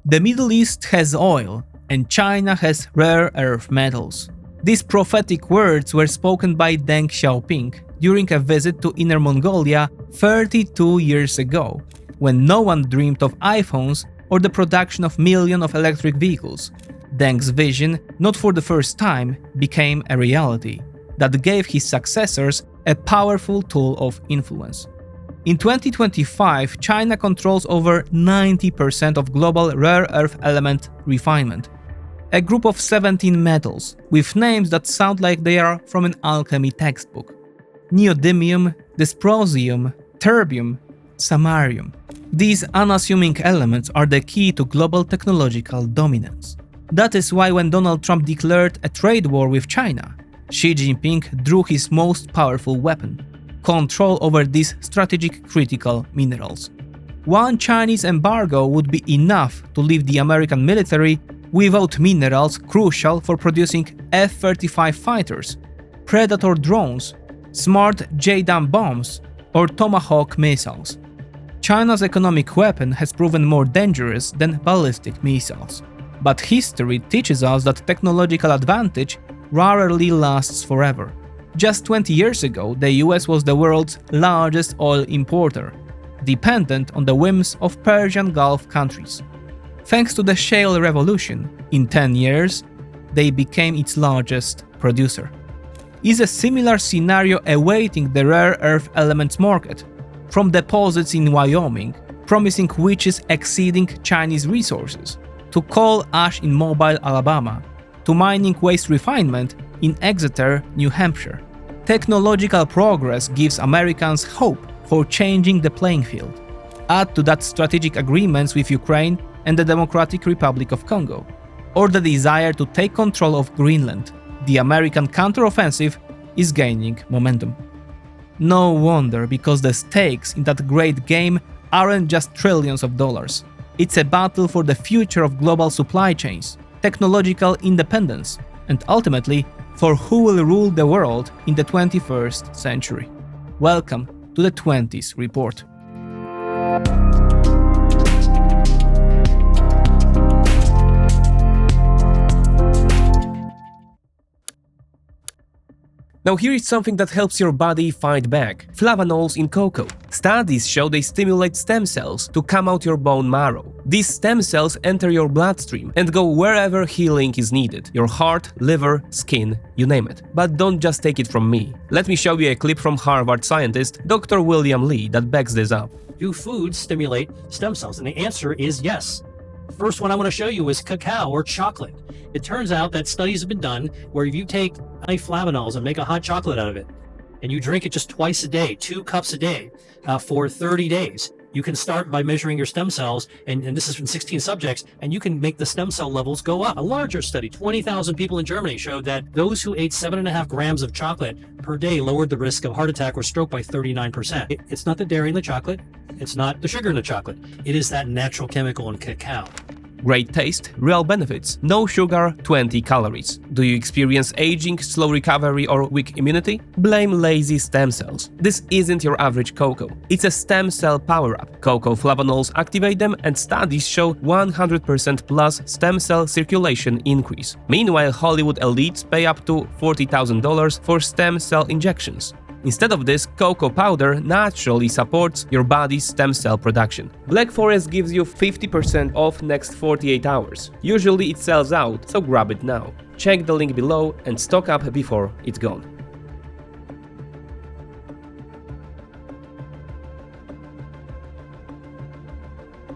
The Middle East has oil, and China has rare earth metals. These prophetic words were spoken by Deng Xiaoping during a visit to Inner Mongolia 32 years ago, when no one dreamed of iPhones or the production of millions of electric vehicles. Deng's vision, not for the first time, became a reality that gave his successors a powerful tool of influence. In 2025, China controls over 90% of global rare earth element refinement, a group of 17 metals with names that sound like they are from an alchemy textbook: neodymium, dysprosium, terbium, samarium. These unassuming elements are the key to global technological dominance. That is why when Donald Trump declared a trade war with China, Xi Jinping drew his most powerful weapon: control over these strategic critical minerals. One Chinese embargo would be enough to leave the American military without minerals crucial for producing F-35 fighters, Predator drones, smart JDAM bombs, or Tomahawk missiles. China's economic weapon has proven more dangerous than ballistic missiles. But history teaches us that technological advantage rarely lasts forever. Just 20 years ago, the US was the world's largest oil importer, dependent on the whims of Persian Gulf countries. Thanks to the shale revolution, in 10 years, they became its largest producer. Is a similar scenario awaiting the rare earth elements market? From deposits in Wyoming, promising riches exceeding Chinese resources, to coal ash in Mobile, Alabama, to mining waste refinement in Exeter, New Hampshire. Technological progress gives Americans hope for changing the playing field. Add to that strategic agreements with Ukraine and the Democratic Republic of Congo, or the desire to take control of Greenland. The American counteroffensive is gaining momentum. No wonder, because the stakes in that great game aren't just trillions of dollars. It's a battle for the future of global supply chains, technological independence, and ultimately, for who will rule the world in the 21st century. Welcome to the 20s Report. Now here is something that helps your body fight back. Flavonols in cocoa. Studies show they stimulate stem cells to come out your bone marrow. These stem cells enter your bloodstream and go wherever healing is needed. Your heart, liver, skin, you name it. But don't just take it from me. Let me show you a clip from Harvard scientist Dr. William Lee that backs this up. Do foods stimulate stem cells? And the answer is yes. The first one I want to show you is cacao or chocolate. It turns out that studies have been done where if you take flavonols and make a hot chocolate out of it, and you drink it just twice a day, 2 cups a day, for 30 days, you can start by measuring your stem cells, and this is from 16 subjects, and you can make the stem cell levels go up. A larger study, 20,000 people in Germany, showed that those who ate 7.5 grams of chocolate per day lowered the risk of heart attack or stroke by 39%. It's not the dairy in the chocolate, it's not the sugar in the chocolate, it is that natural chemical in cacao. Great taste, real benefits, no sugar, 20 calories. Do you experience aging, slow recovery, or weak immunity? Blame lazy stem cells. This isn't your average cocoa. It's a stem cell power-up. Cocoa flavonols activate them, and studies show 100% plus stem cell circulation increase. Meanwhile, Hollywood elites pay up to $40,000 for stem cell injections. Instead of this, cocoa powder naturally supports your body's stem cell production. Black Forest gives you 50% off next 48 hours. Usually it sells out, so grab it now. Check the link below and stock up before it's gone.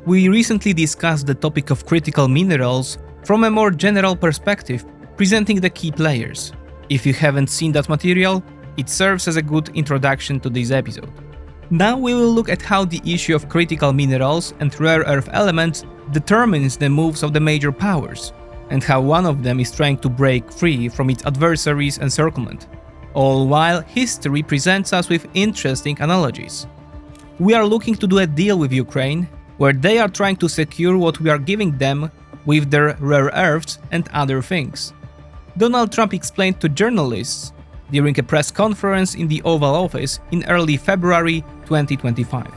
We recently discussed the topic of critical minerals from a more general perspective, presenting the key players. If you haven't seen that material, it serves as a good introduction to this episode. Now we will look at how the issue of critical minerals and rare earth elements determines the moves of the major powers, and how one of them is trying to break free from its adversaries' encirclement, all while history presents us with interesting analogies. We are looking to do a deal with Ukraine, where they are trying to secure what we are giving them with their rare earths and other things. Donald Trump explained to journalists during a press conference in the Oval Office in early February 2025.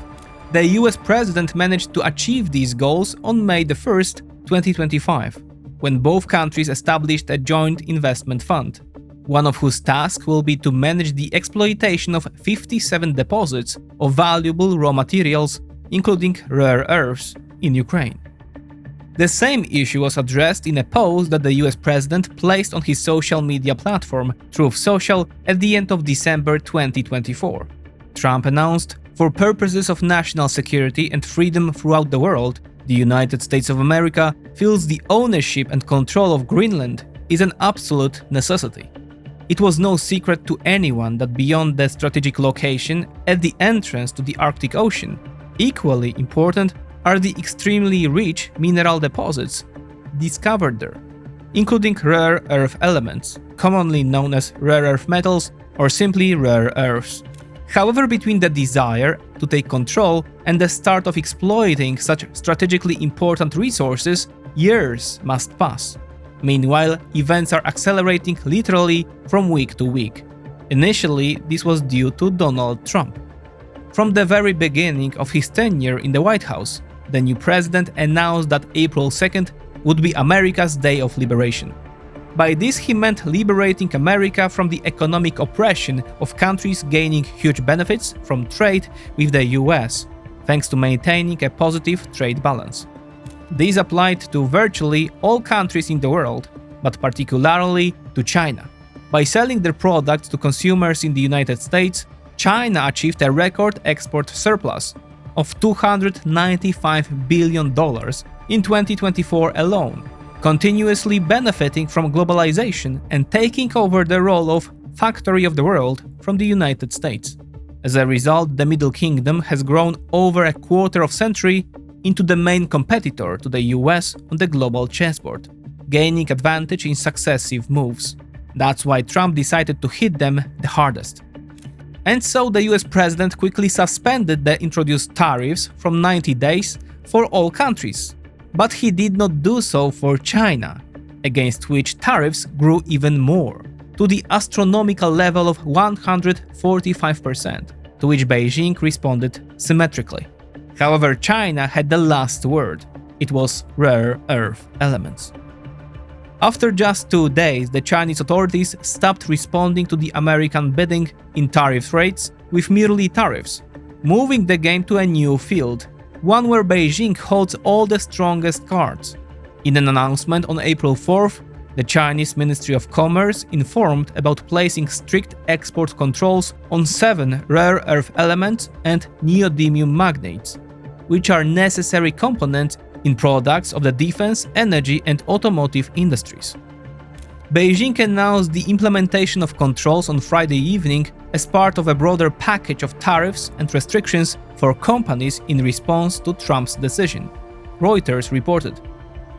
The US president managed to achieve these goals on May 1st, 2025, when both countries established a joint investment fund, one of whose tasks will be to manage the exploitation of 57 deposits of valuable raw materials, including rare earths, in Ukraine. The same issue was addressed in a post that the US president placed on his social media platform, Truth Social, at the end of December 2024. Trump announced, "For purposes of national security and freedom throughout the world, the United States of America feels the ownership and control of Greenland is an absolute necessity." It was no secret to anyone that beyond the strategic location at the entrance to the Arctic Ocean, equally important are the extremely rich mineral deposits discovered there, including rare earth elements, commonly known as rare earth metals or simply rare earths. However, between the desire to take control and the start of exploiting such strategically important resources, years must pass. Meanwhile, events are accelerating literally from week to week. Initially, this was due to Donald Trump. From the very beginning of his tenure in the White House, the new president announced that April 2nd would be America's Day of Liberation. By this he meant liberating America from the economic oppression of countries gaining huge benefits from trade with the US, thanks to maintaining a positive trade balance. This applied to virtually all countries in the world, but particularly to China. By selling their products to consumers in the United States, China achieved a record export surplus of $295 billion in 2024 alone, continuously benefiting from globalization and taking over the role of factory of the world from the United States. As a result, the Middle Kingdom has grown over a quarter of a century into the main competitor to the US on the global chessboard, gaining advantage in successive moves. That's why Trump decided to hit them the hardest. And so the US president quickly suspended the introduced tariffs from 90 days for all countries. But he did not do so for China, against which tariffs grew even more, to the astronomical level of 145%, to which Beijing responded symmetrically. However, China had the last word. It was rare earth elements. After just 2 days, the Chinese authorities stopped responding to the American bidding in tariff rates with merely tariffs, moving the game to a new field, one where Beijing holds all the strongest cards. In an announcement on April 4th, the Chinese Ministry of Commerce informed about placing strict export controls on 7 rare earth elements and neodymium magnates, which are necessary components in products of the defense, energy, and automotive industries. Beijing announced the implementation of controls on Friday evening as part of a broader package of tariffs and restrictions for companies in response to Trump's decision, Reuters reported.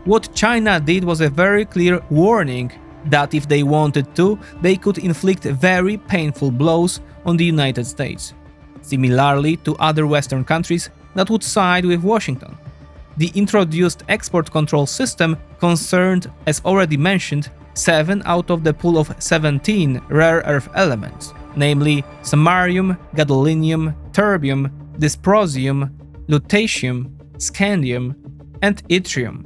What China did was a very clear warning that if they wanted to, they could inflict very painful blows on the United States, similarly to other Western countries that would side with Washington. The introduced export control system concerned, as already mentioned, 7 out of the pool of 17 rare earth elements, namely samarium, gadolinium, terbium, dysprosium, lutetium, scandium, and yttrium.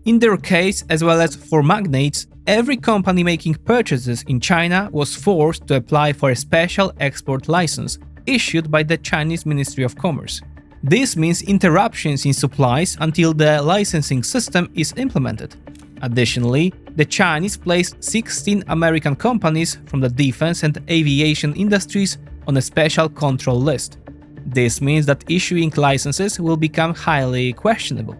In their case, as well as for magnates, every company making purchases in China was forced to apply for a special export license issued by the Chinese Ministry of Commerce. This means interruptions in supplies until the licensing system is implemented. Additionally, the Chinese placed 16 American companies from the defense and aviation industries on a special control list. This means that issuing licenses will become highly questionable.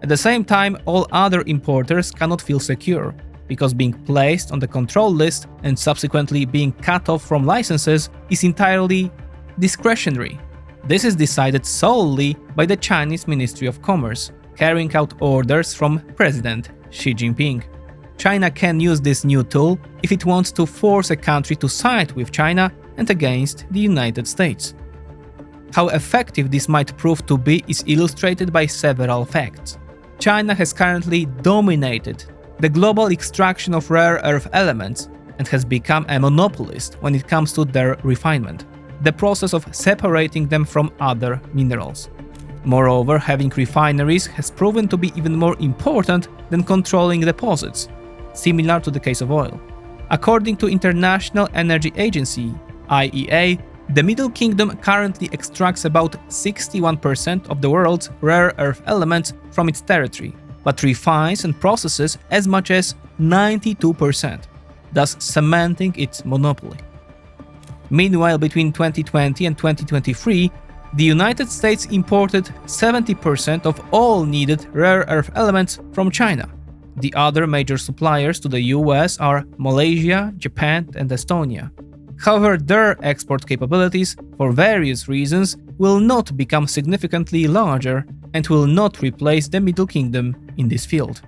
At the same time, all other importers cannot feel secure, because being placed on the control list and subsequently being cut off from licenses is entirely discretionary. This is decided solely by the Chinese Ministry of Commerce, carrying out orders from President Xi Jinping. China can use this new tool if it wants to force a country to side with China and against the United States. How effective this might prove to be is illustrated by several facts. China has currently dominated the global extraction of rare earth elements and has become a monopolist when it comes to their refinement. the process of separating them from other minerals. Moreover, having refineries has proven to be even more important than controlling deposits, similar to the case of oil. According to International Energy Agency, IEA, the Middle Kingdom currently extracts about 61% of the world's rare earth elements from its territory, but refines and processes as much as 92%, thus cementing its monopoly. Meanwhile, between 2020 and 2023, the United States imported 70% of all needed rare earth elements from China. The other major suppliers to the US are Malaysia, Japan, and Estonia. However, their export capabilities, for various reasons, will not become significantly larger and will not replace the Middle Kingdom in this field.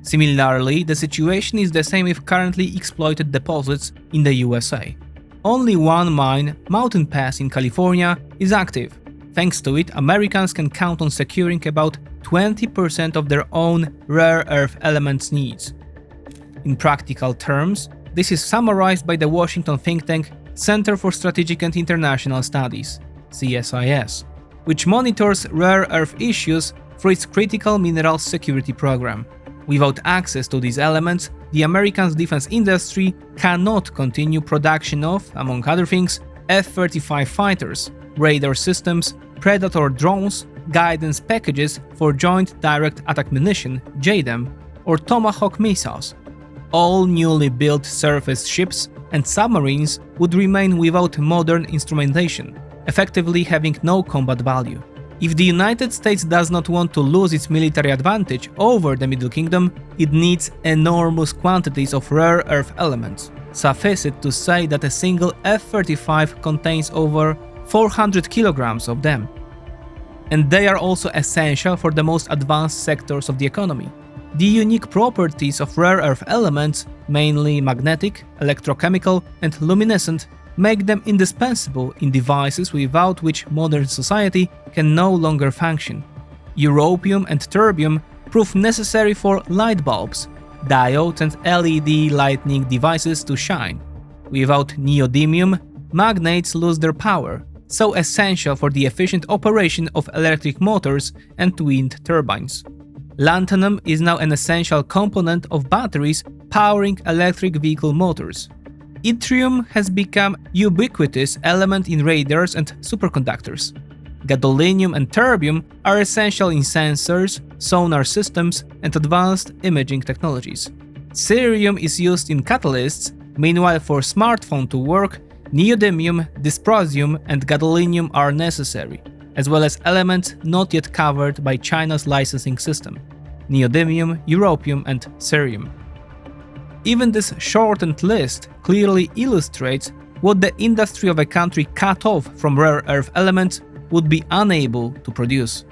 Similarly, the situation is the same with currently exploited deposits in the USA. Only one mine, Mountain Pass in California, is active. Thanks to it, Americans can count on securing about 20% of their own rare earth elements needs. In practical terms, this is summarized by the Washington think tank Center for Strategic and International Studies, CSIS, which monitors rare earth issues through its Critical Minerals Security Program. Without access to these elements, the American defense industry cannot continue production of, among other things, F-35 fighters, radar systems, Predator drones, guidance packages for Joint Direct Attack Munition (JDAM), or Tomahawk missiles. All newly built surface ships and submarines would remain without modern instrumentation, effectively having no combat value. If the United States does not want to lose its military advantage over the Middle Kingdom, it needs enormous quantities of rare earth elements. Suffice it to say that a single F-35 contains over 400 kilograms of them. And they are also essential for the most advanced sectors of the economy. The unique properties of rare earth elements, mainly magnetic, electrochemical, and luminescent, make them indispensable in devices without which modern society can no longer function. Europium and terbium prove necessary for light bulbs, diodes, and LED lighting devices to shine. Without neodymium, magnets lose their power, so essential for the efficient operation of electric motors and wind turbines. Lanthanum is now an essential component of batteries powering electric vehicle motors. Yttrium has become a ubiquitous element in radars and superconductors. Gadolinium and terbium are essential in sensors, sonar systems, and advanced imaging technologies. Cerium is used in catalysts, meanwhile for smartphone to work, neodymium, dysprosium, and gadolinium are necessary, as well as elements not yet covered by China's licensing system: neodymium, europium, and cerium. Even this shortened list clearly illustrates what the industry of a country cut off from rare earth elements would be unable to produce.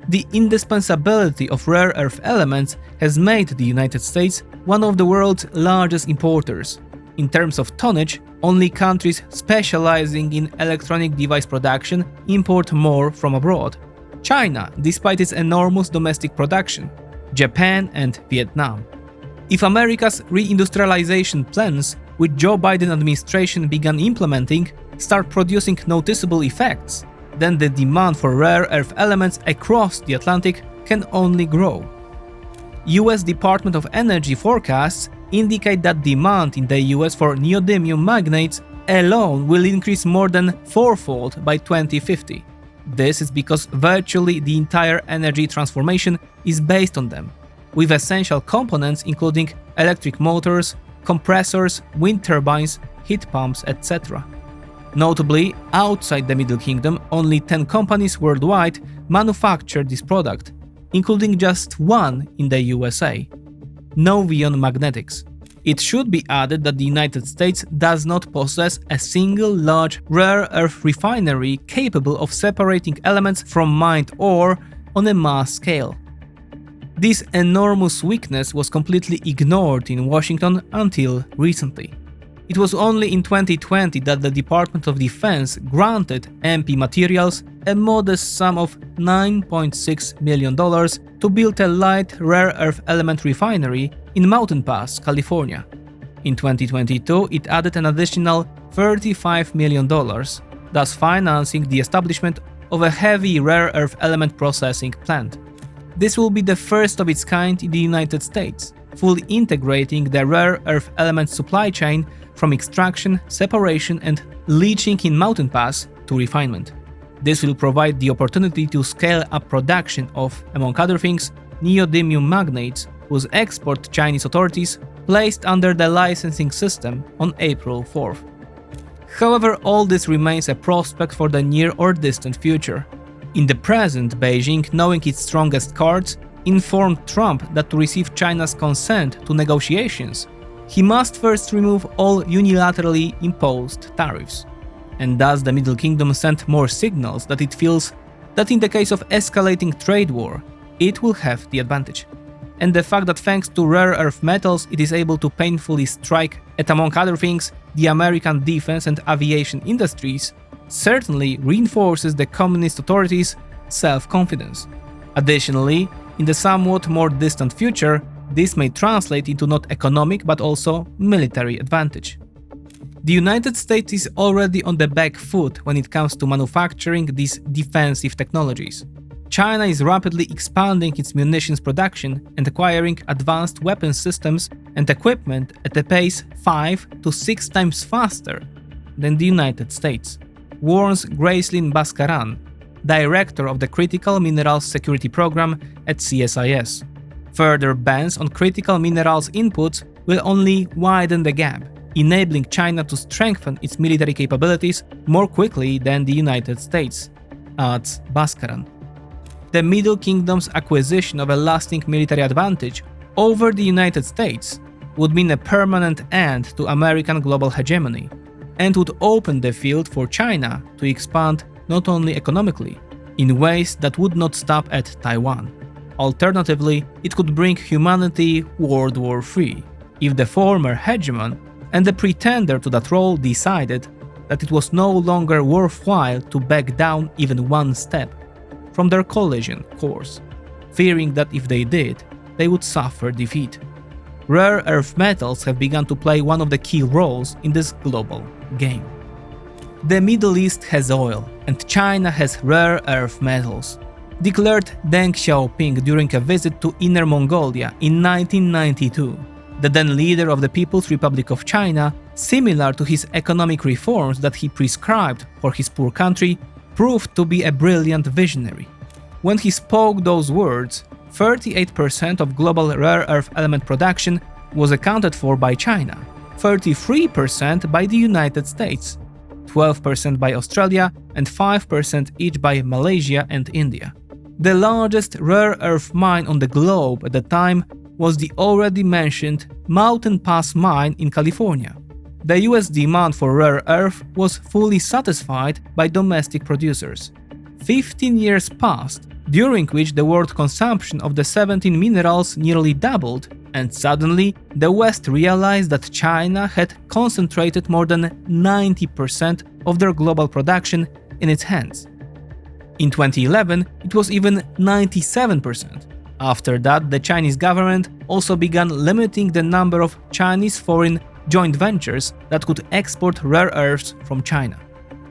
The indispensability of rare earth elements has made the United States one of the world's largest importers. In terms of tonnage, only countries specializing in electronic device production import more from abroad. China, despite its enormous domestic production, Japan, and Vietnam. If America's reindustrialization plans, which Joe Biden administration began implementing, start producing noticeable effects, then the demand for rare earth elements across the Atlantic can only grow. US Department of Energy forecasts indicate that demand in the US for neodymium magnates alone will increase more than fourfold by 2050. This is because virtually the entire energy transformation is based on them, with essential components including electric motors, compressors, wind turbines, heat pumps, etc. Notably, outside the Middle Kingdom, only 10 companies worldwide manufacture this product, including just one in the USA: Novion Magnetics. It should be added that the United States does not possess a single large rare earth refinery capable of separating elements from mined ore on a mass scale. This enormous weakness was completely ignored in Washington until recently. It was only in 2020 that the Department of Defense granted MP Materials a modest sum of $9.6 million to build a light rare earth element refinery in Mountain Pass, California. In 2022, it added an additional $35 million, thus financing the establishment of a heavy rare earth element processing plant. This will be the first of its kind in the United States, fully integrating the rare earth element supply chain from extraction, separation, and leaching in mountain pass to refinement. This will provide the opportunity to scale up production of, among other things, neodymium magnates, whose export Chinese authorities placed under the licensing system on April 4th. However, all this remains a prospect for the near or distant future. In the present, Beijing, knowing its strongest cards, informed Trump that to receive China's consent to negotiations, he must first remove all unilaterally imposed tariffs. And thus the Middle Kingdom sent more signals that it feels that in the case of escalating trade war, it will have the advantage. And the fact that thanks to rare earth metals it is able to painfully strike at, among other things, the American defense and aviation industries certainly reinforces the communist authorities' self-confidence. Additionally, in the somewhat more distant future, this may translate into not economic but also military advantage. The United States is already on the back foot when it comes to manufacturing these defensive technologies. China is rapidly expanding its munitions production and acquiring advanced weapon systems and equipment at a pace 5 to 6 times faster than the United States, warns Gracelyn Bhaskaran, director of the Critical Minerals Security Program at CSIS. Further bans on critical minerals inputs will only widen the gap, enabling China to strengthen its military capabilities more quickly than the United States, adds Bhaskaran. The Middle Kingdom's acquisition of a lasting military advantage over the United States would mean a permanent end to American global hegemony, and would open the field for China to expand not only economically, in ways that would not stop at Taiwan. Alternatively, it could bring humanity World War III, if the former hegemon and the pretender to that role decided that it was no longer worthwhile to back down even one step from their collision course, fearing that if they did, they would suffer defeat. Rare earth metals have begun to play one of the key roles in this global game. The Middle East has oil, and China has rare earth metals, declared Deng Xiaoping during a visit to Inner Mongolia in 1992. The then leader of the People's Republic of China, similar to his economic reforms that he prescribed for his poor country, proved to be a brilliant visionary. When he spoke those words, 38% of global rare earth element production was accounted for by China, 33% by the United States, 12% by Australia, and 5% each by Malaysia and India. The largest rare earth mine on the globe at the time was the already mentioned Mountain Pass mine in California. The US demand for rare earth was fully satisfied by domestic producers. 15 years passed, during which the world consumption of the 17 minerals nearly doubled, and suddenly the West realized that China had concentrated more than 90% of their global production in its hands. In 2011, it was even 97%. After that, the Chinese government also began limiting the number of Chinese foreign joint ventures that could export rare earths from China.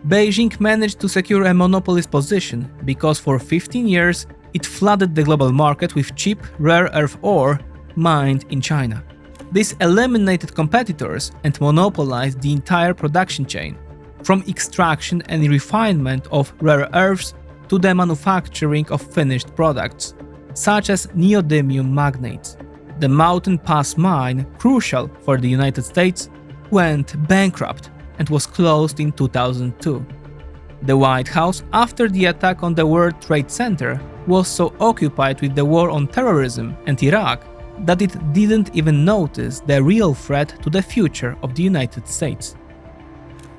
Beijing managed to secure a monopolist position because for 15 years it flooded the global market with cheap rare earth ore mined in China. This eliminated competitors and monopolized the entire production chain, from extraction and refinement of rare earths to the manufacturing of finished products, such as neodymium magnates. The Mountain Pass mine, crucial for the United States, went bankrupt and was closed in 2002. The White House, after the attack on the World Trade Center, was so occupied with the war on terrorism and Iraq that it didn't even notice the real threat to the future of the United States.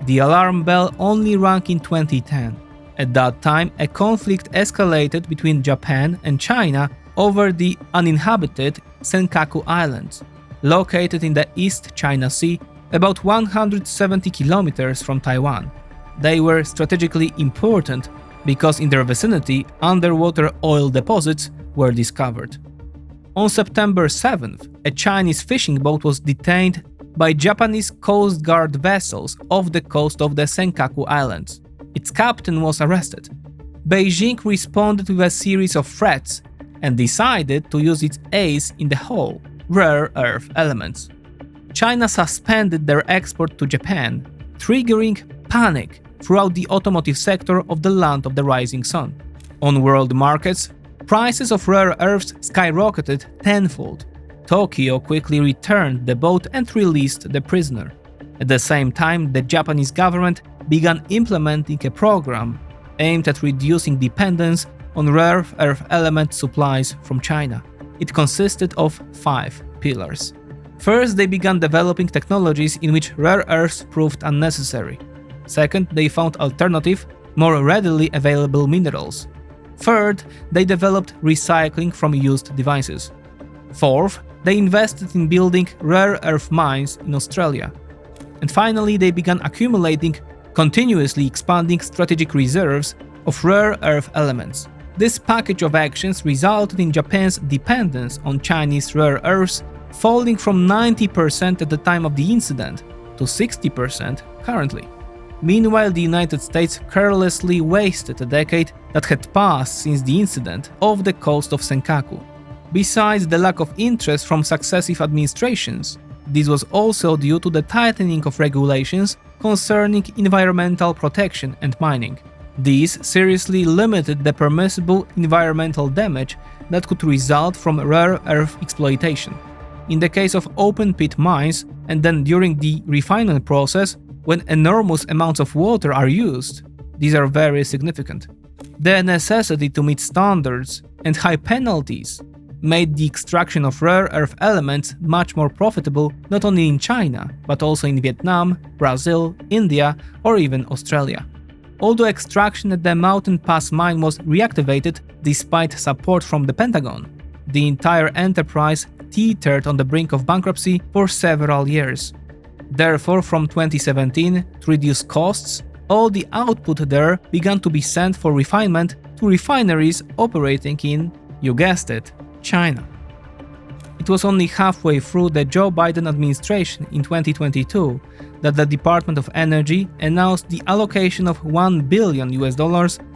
The alarm bell only rang in 2010. At that time, a conflict escalated between Japan and China over the uninhabited Senkaku Islands, located in the East China Sea, about 170 kilometers from Taiwan. They were strategically important because in their vicinity underwater oil deposits were discovered. On September 7th, a Chinese fishing boat was detained by Japanese Coast Guard vessels off the coast of the Senkaku Islands. Its captain was arrested. Beijing responded with a series of threats and decided to use its ace in the hole, rare earth elements. China suspended their export to Japan, triggering panic throughout the automotive sector of the land of the rising sun. On world markets, prices of rare earths skyrocketed tenfold. Tokyo quickly returned the boat and released the prisoner. At the same time, the Japanese government began implementing a program aimed at reducing dependence on rare earth element supplies from China. It consisted of 5 pillars. First, they began developing technologies in which rare earths proved unnecessary. Second, they found alternative, more readily available minerals. Third, they developed recycling from used devices. Fourth, they invested in building rare earth mines in Australia. And finally, they began accumulating, continuously expanding strategic reserves of rare earth elements. This package of actions resulted in Japan's dependence on Chinese rare earths falling from 90% at the time of the incident to 60% currently. Meanwhile, the United States carelessly wasted a decade that had passed since the incident off the coast of Senkaku. Besides the lack of interest from successive administrations, this was also due to the tightening of regulations concerning environmental protection and mining. These seriously limited the permissible environmental damage that could result from rare earth exploitation. In the case of open-pit mines, and then during the refinement process, when enormous amounts of water are used, these are very significant. The necessity to meet standards and high penalties made the extraction of rare earth elements much more profitable not only in China, but also in Vietnam, Brazil, India, or even Australia. Although extraction at the Mountain Pass mine was reactivated despite support from the Pentagon, the entire enterprise teetered on the brink of bankruptcy for several years. Therefore, from 2017, to reduce costs, all the output there began to be sent for refinement to refineries operating in, you guessed it, China. It was only halfway through the Joe Biden administration in 2022 that the Department of Energy announced the allocation of $1 billion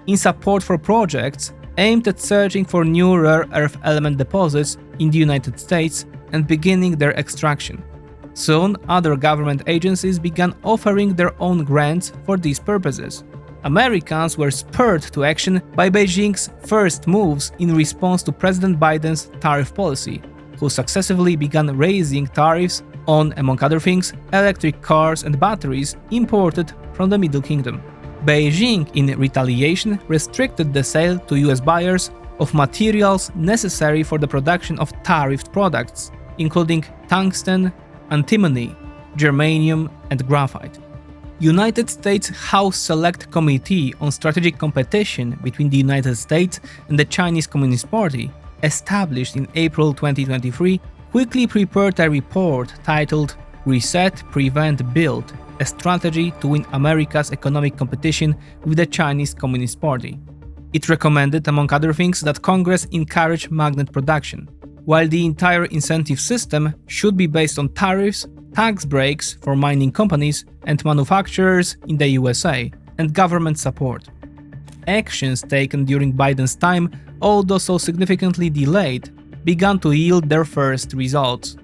in support for projects aimed at searching for new rare earth element deposits in the United States and beginning their extraction. Soon, other government agencies began offering their own grants for these purposes. Americans were spurred to action by Beijing's first moves in response to President Biden's tariff policy, who successively began raising tariffs on, among other things, electric cars and batteries imported from the Middle Kingdom. Beijing, in retaliation, restricted the sale to US buyers of materials necessary for the production of tariffed products, including tungsten, antimony, germanium, and graphite. United States House Select Committee on Strategic Competition between the United States and the Chinese Communist Party, established in April 2023, quickly prepared a report titled Reset, Prevent, Build, a strategy to win America's economic competition with the Chinese Communist Party. It recommended, among other things, that Congress encourage magnet production, while the entire incentive system should be based on tariffs, tax breaks for mining companies and manufacturers in the USA, and government support. Actions taken during Biden's time, although so significantly delayed, began to yield their first results.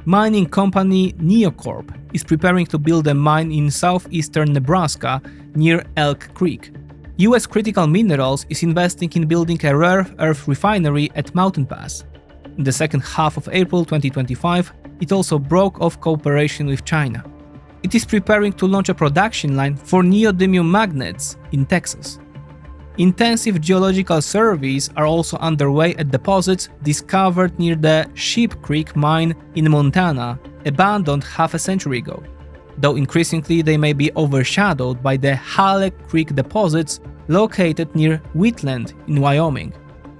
Mining company Neocorp is preparing to build a mine in southeastern Nebraska near Elk Creek. US Critical Minerals is investing in building a rare earth refinery at Mountain Pass. In the second half of April 2025, it also broke off cooperation with China. It is preparing to launch a production line for neodymium magnets in Texas. Intensive geological surveys are also underway at deposits discovered near the Sheep Creek mine in Montana, abandoned half a century ago, though increasingly they may be overshadowed by the Halleck Creek deposits located near Wheatland in Wyoming.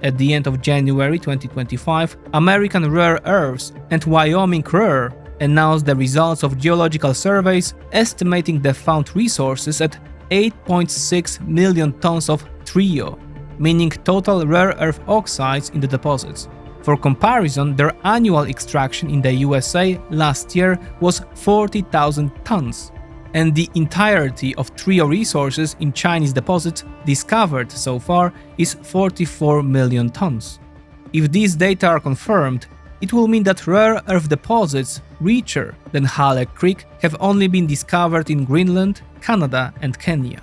At the end of January 2025, American Rare Earths and Wyoming Rare announced the results of geological surveys estimating the found resources at 8.6 million tons of trio, meaning total rare earth oxides in the deposits. For comparison, their annual extraction in the USA last year was 40,000 tons. and the entirety of trio resources in Chinese deposits discovered so far is 44 million tons. If these data are confirmed, it will mean that rare earth deposits richer than Halleck Creek have only been discovered in Greenland, Canada, and Kenya.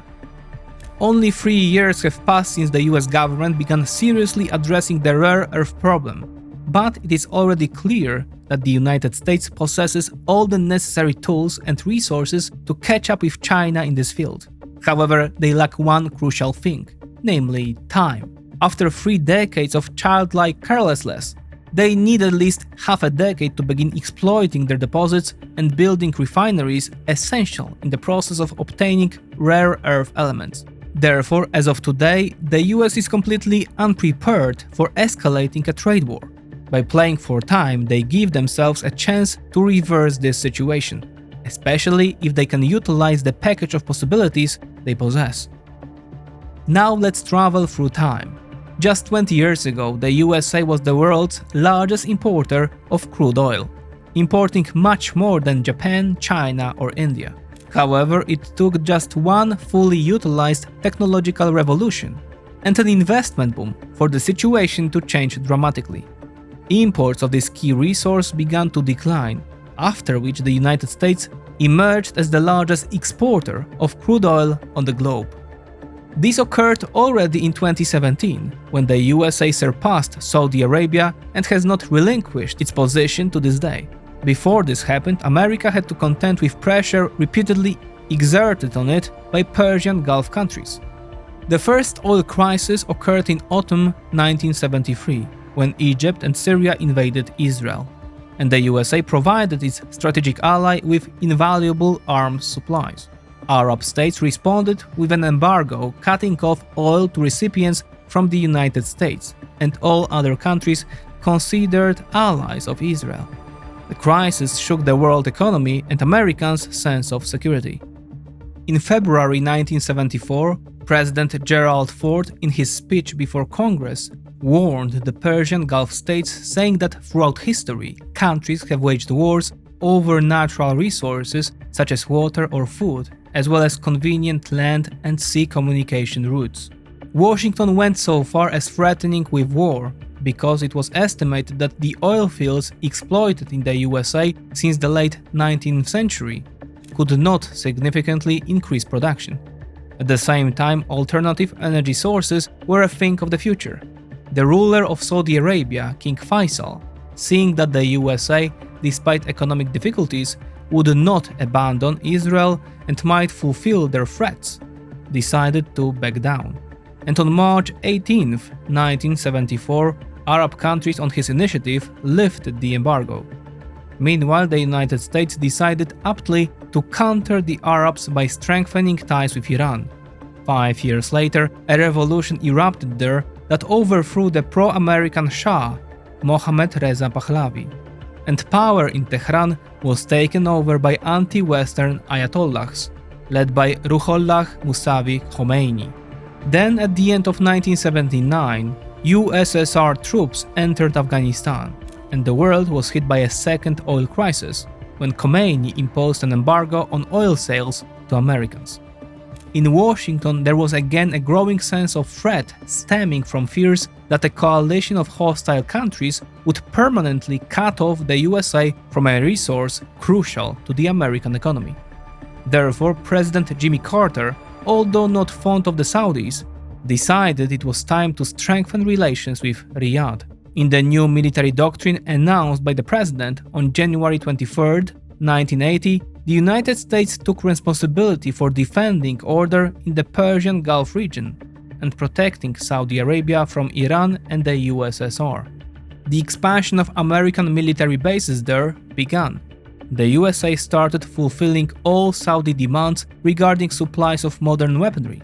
Only 3 years have passed since the US government began seriously addressing the rare earth problem, but it is already clear that the United States possesses all the necessary tools and resources to catch up with China in this field. However, they lack one crucial thing, namely time. After 3 decades of childlike carelessness, they need at least half a decade to begin exploiting their deposits and building refineries essential in the process of obtaining rare earth elements. Therefore, as of today, the US is completely unprepared for escalating a trade war. By playing for time, they give themselves a chance to reverse this situation, especially if they can utilize the package of possibilities they possess. Now let's travel through time. Just 20 years ago, the USA was the world's largest importer of crude oil, importing much more than Japan, China, or India. However, it took just one fully utilized technological revolution and an investment boom for the situation to change dramatically. Imports of this key resource began to decline, after which the United States emerged as the largest exporter of crude oil on the globe. This occurred already in 2017, when the USA surpassed Saudi Arabia and has not relinquished its position to this day. Before this happened, America had to contend with pressure repeatedly exerted on it by Persian Gulf countries. The first oil crisis occurred in autumn 1973, when Egypt and Syria invaded Israel, and the USA provided its strategic ally with invaluable arms supplies. Arab states responded with an embargo cutting off oil to recipients from the United States and all other countries considered allies of Israel. The crisis shook the world economy and Americans' sense of security. In February 1974, President Gerald Ford, in his speech before Congress, warned the Persian Gulf states, saying that throughout history, countries have waged wars over natural resources such as water or food, as well as convenient land and sea communication routes. Washington went so far as threatening with war, because it was estimated that the oil fields exploited in the USA since the late 19th century could not significantly increase production. At the same time, alternative energy sources were a thing of the future. The ruler of Saudi Arabia, King Faisal, seeing that the USA, despite economic difficulties, would not abandon Israel and might fulfill their threats, decided to back down. And on March 18, 1974, Arab countries on his initiative lifted the embargo. Meanwhile, the United States decided aptly to counter the Arabs by strengthening ties with Iran. 5 years later, a revolution erupted there that overthrew the pro-American Shah, Mohammad Reza Pahlavi, and power in Tehran was taken over by anti-Western Ayatollahs, led by Ruhollah Musavi Khomeini. Then, at the end of 1979, USSR troops entered Afghanistan, and the world was hit by a second oil crisis, when Khomeini imposed an embargo on oil sales to Americans. In Washington, there was again a growing sense of threat stemming from fears that a coalition of hostile countries would permanently cut off the USA from a resource crucial to the American economy. Therefore, President Jimmy Carter, although not fond of the Saudis, decided it was time to strengthen relations with Riyadh. In the new military doctrine announced by the president on January 23, 1980, the United States took responsibility for defending order in the Persian Gulf region and protecting Saudi Arabia from Iran and the USSR. The expansion of American military bases there began. The USA started fulfilling all Saudi demands regarding supplies of modern weaponry.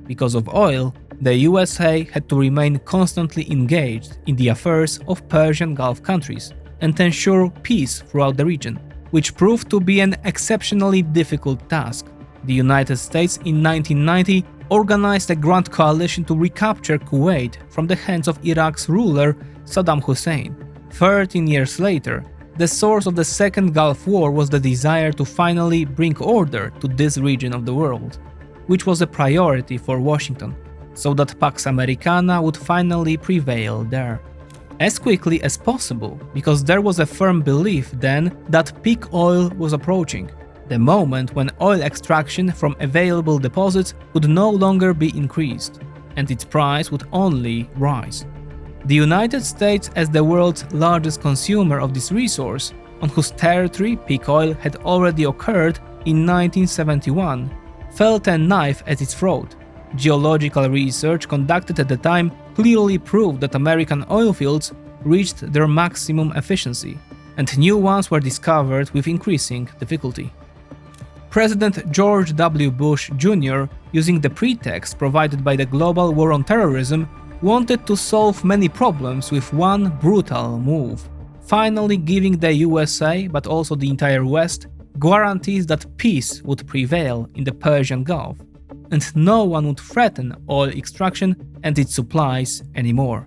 Because of oil, the USA had to remain constantly engaged in the affairs of Persian Gulf countries and ensure peace throughout the region, which proved to be an exceptionally difficult task. The United States in 1990 organized a grand coalition to recapture Kuwait from the hands of Iraq's ruler Saddam Hussein. 13 years later, The source of the Second Gulf War was the desire to finally bring order to this region of the world, which was a priority for Washington, so that Pax Americana would finally prevail there. As quickly as possible, because there was a firm belief then that peak oil was approaching, the moment when oil extraction from available deposits would no longer be increased, and its price would only rise. The United States, as the world's largest consumer of this resource, on whose territory peak oil had already occurred in 1971, felt a knife at its throat. Geological research conducted at the time clearly proved that American oil fields reached their maximum efficiency, and new ones were discovered with increasing difficulty. President George W. Bush Jr., using the pretext provided by the global war on terrorism, wanted to solve many problems with one brutal move, finally giving the USA, but also the entire West, guarantees that peace would prevail in the Persian Gulf, and no one would threaten oil extraction and its supplies anymore.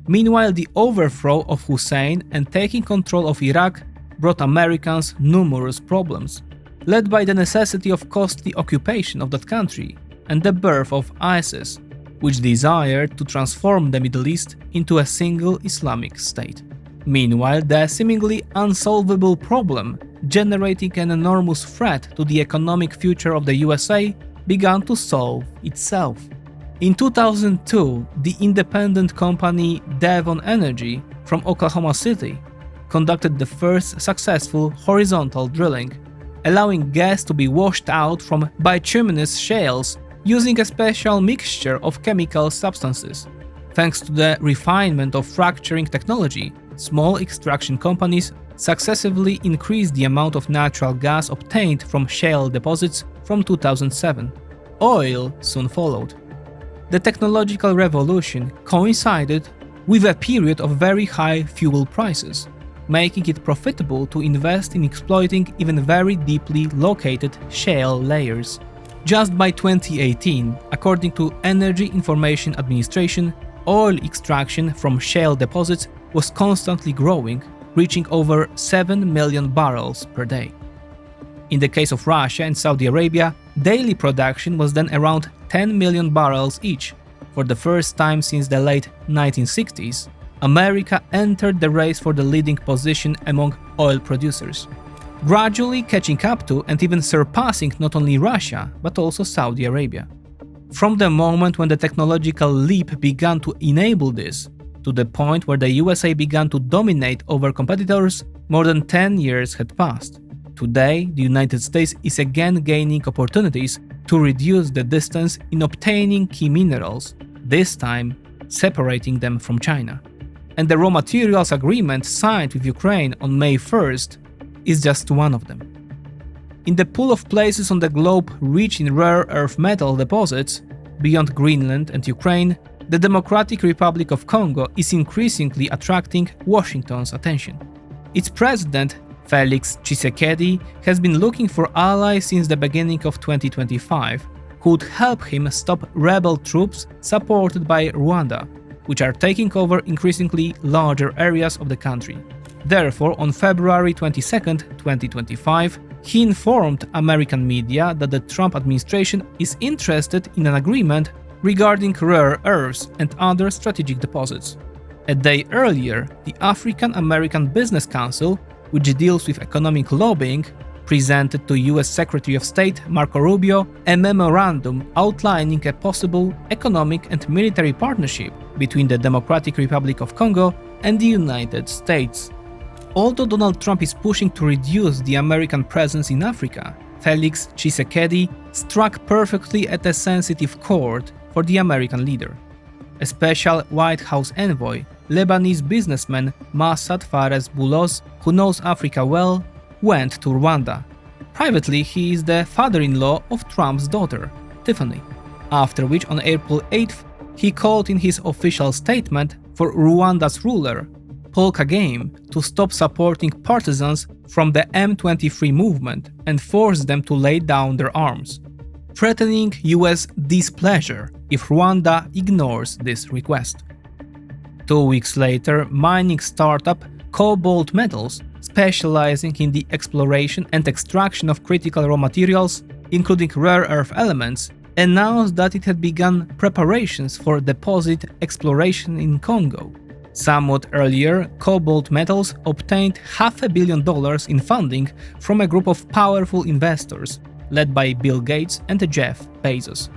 Meanwhile, the overthrow of Hussein and taking control of Iraq brought Americans numerous problems, led by the necessity of costly occupation of that country and the birth of ISIS, which desired to transform the Middle East into a single Islamic state. Meanwhile, the seemingly unsolvable problem, generating an enormous threat to the economic future of the USA, began to solve itself. In 2002, the independent company Devon Energy from Oklahoma City conducted the first successful horizontal drilling, allowing gas to be washed out from bituminous shales using a special mixture of chemical substances. Thanks to the refinement of fracturing technology, small extraction companies successively increased the amount of natural gas obtained from shale deposits from 2007. Oil soon followed. The technological revolution coincided with a period of very high fuel prices, making it profitable to invest in exploiting even very deeply located shale layers. Just by 2018, according to Energy Information Administration, oil extraction from shale deposits was constantly growing, reaching over 7 million barrels per day. In the case of Russia and Saudi Arabia, daily production was then around 10 million barrels each. For the first time since the late 1960s, America entered the race for the leading position among oil producers, gradually catching up to and even surpassing not only Russia, but also Saudi Arabia. From the moment when the technological leap began to enable this, to the point where the USA began to dominate over competitors, more than 10 years had passed. Today, the United States is again gaining opportunities to reduce the distance in obtaining key minerals, this time separating them from China. And the raw materials agreement signed with Ukraine on May 1st is just one of them. In the pool of places on the globe rich in rare earth metal deposits, beyond Greenland and Ukraine, the Democratic Republic of Congo is increasingly attracting Washington's attention. Its president, Felix Tshisekedi, has been looking for allies since the beginning of 2025 who would help him stop rebel troops supported by Rwanda, which are taking over increasingly larger areas of the country. Therefore, on February 22, 2025, he informed American media that the Trump administration is interested in an agreement regarding rare earths and other strategic deposits. A day earlier, the African American Business Council, which deals with economic lobbying, presented to US Secretary of State Marco Rubio a memorandum outlining a possible economic and military partnership between the Democratic Republic of Congo and the United States. Although Donald Trump is pushing to reduce the American presence in Africa, Felix Tshisekedi struck perfectly at a sensitive chord for the American leader. A special White House envoy, Lebanese businessman Massad Fares Boulos, who knows Africa well, went to Rwanda. Privately, he is the father-in-law of Trump's daughter, Tiffany, after which on April 8th, he called in his official statement for Rwanda's ruler, Paul Kagame, to stop supporting partisans from the M23 movement and force them to lay down their arms, threatening US displeasure if Rwanda ignores this request. 2 weeks later, mining startup Cobalt Metals specializing in the exploration and extraction of critical raw materials, including rare earth elements, announced that it had begun preparations for deposit exploration in Congo. Somewhat earlier, Cobalt Metals obtained $500 million in funding from a group of powerful investors, led by Bill Gates and Jeff Bezos.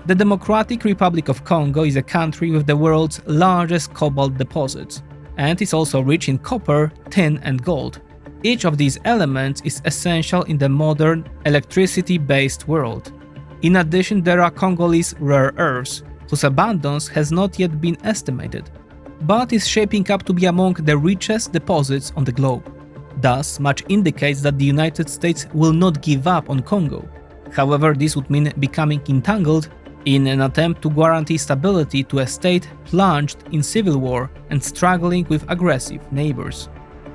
The Democratic Republic of Congo is a country with the world's largest cobalt deposits, and is also rich in copper, tin, and gold. Each of these elements is essential in the modern, electricity-based world. In addition, there are Congolese rare earths, whose abundance has not yet been estimated, but is shaping up to be among the richest deposits on the globe. Thus, much indicates that the United States will not give up on Congo. However, this would mean becoming entangled in an attempt to guarantee stability to a state plunged in civil war and struggling with aggressive neighbors.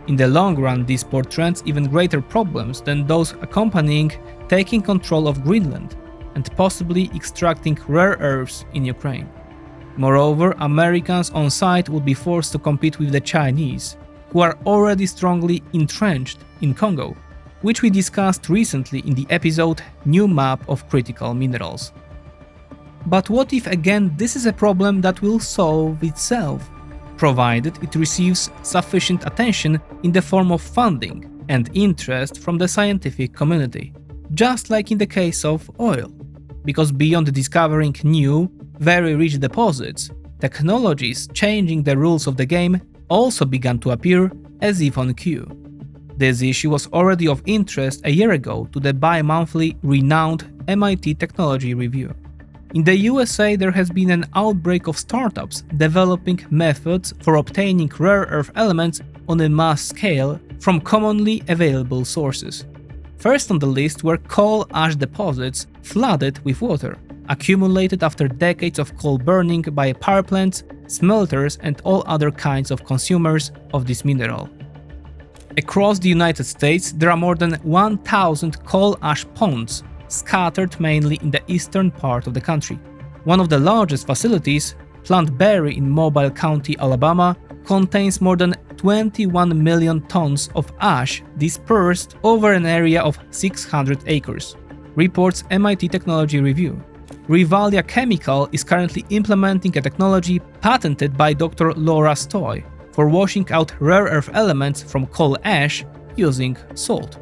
In the long run, this portends even greater problems than those accompanying taking control of Greenland and possibly extracting rare earths in Ukraine. Moreover, Americans on site would be forced to compete with the Chinese, who are already strongly entrenched in Congo, which we discussed recently in the episode New Map of Critical Minerals. But what if again this is a problem that will solve itself, provided it receives sufficient attention in the form of funding and interest from the scientific community, just like in the case of oil? Because beyond discovering new, very rich deposits, technologies changing the rules of the game also began to appear as if on cue. This issue was already of interest a year ago to the bi-monthly renowned MIT Technology Review. In the USA, there has been an outbreak of startups developing methods for obtaining rare earth elements on a mass scale from commonly available sources. First on the list were coal ash deposits flooded with water, accumulated after decades of coal burning by power plants, smelters, and all other kinds of consumers of this mineral. Across the United States, there are more than 1,000 coal ash ponds, scattered mainly in the eastern part of the country. One of the largest facilities, Plant Berry in Mobile County, Alabama, contains more than 21 million tons of ash dispersed over an area of 600 acres, reports MIT Technology Review. Rivalia Chemical is currently implementing a technology patented by Dr. Laura Stoy for washing out rare earth elements from coal ash using salt.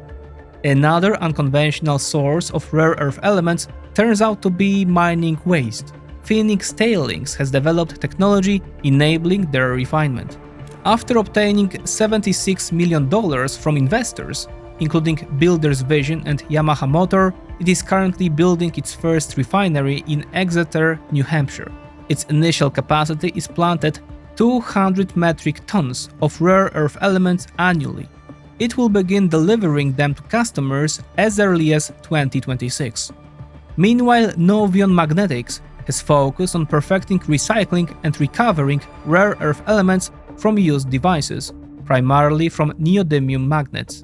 Another unconventional source of rare earth elements turns out to be mining waste. Phoenix Tailings has developed technology enabling their refinement. After obtaining $76 million from investors, including Builders Vision and Yamaha Motor, it is currently building its first refinery in Exeter, New Hampshire. Its initial capacity is planned at 200 metric tons of rare earth elements annually. It will begin delivering them to customers as early as 2026. Meanwhile, Novion Magnetics has focused on perfecting recycling and recovering rare earth elements from used devices, primarily from neodymium magnets.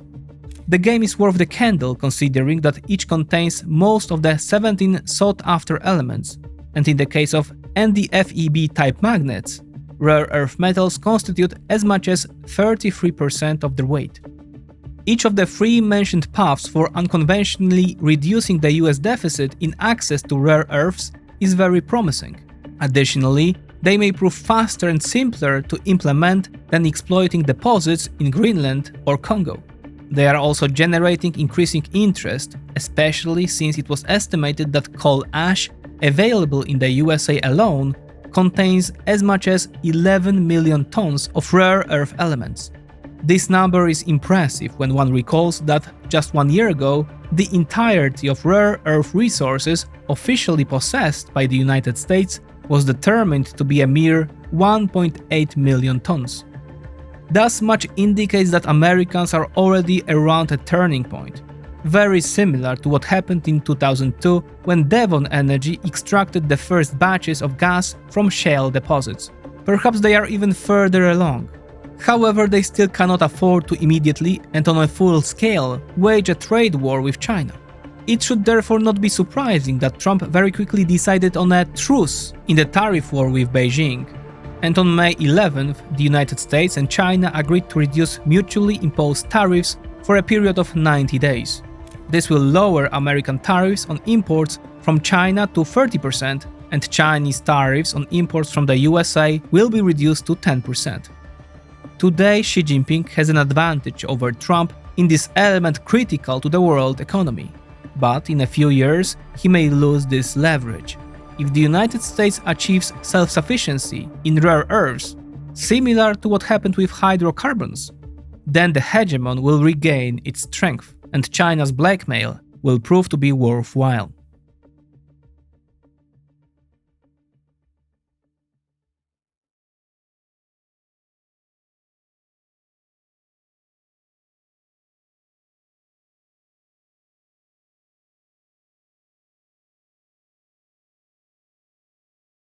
The game is worth the candle considering that each contains most of the 17 sought-after elements, and in the case of NdFeB type magnets, rare earth metals constitute as much as 33% of their weight. Each of the three mentioned paths for unconventionally reducing the US deficit in access to rare earths is very promising. Additionally, they may prove faster and simpler to implement than exploiting deposits in Greenland or Congo. They are also generating increasing interest, especially since it was estimated that coal ash available in the USA alone contains as much as 11 million tons of rare earth elements. This number is impressive when one recalls that just 1 year ago, the entirety of rare earth resources officially possessed by the United States was determined to be a mere 1.8 million tons. Thus, much indicates that Americans are already around a turning point, very similar to what happened in 2002 when Devon Energy extracted the first batches of gas from shale deposits. Perhaps they are even further along. However, they still cannot afford to immediately and on a full scale wage a trade war with China. It should therefore not be surprising that Trump very quickly decided on a truce in the tariff war with Beijing. And on May 11th, the United States and China agreed to reduce mutually imposed tariffs for a period of 90 days. This will lower American tariffs on imports from China to 30%, and Chinese tariffs on imports from the USA will be reduced to 10%. Today, Xi Jinping has an advantage over Trump in this element critical to the world economy. But in a few years, he may lose this leverage. If the United States achieves self-sufficiency in rare earths, similar to what happened with hydrocarbons, then the hegemon will regain its strength, and China's blackmail will prove to be worthwhile.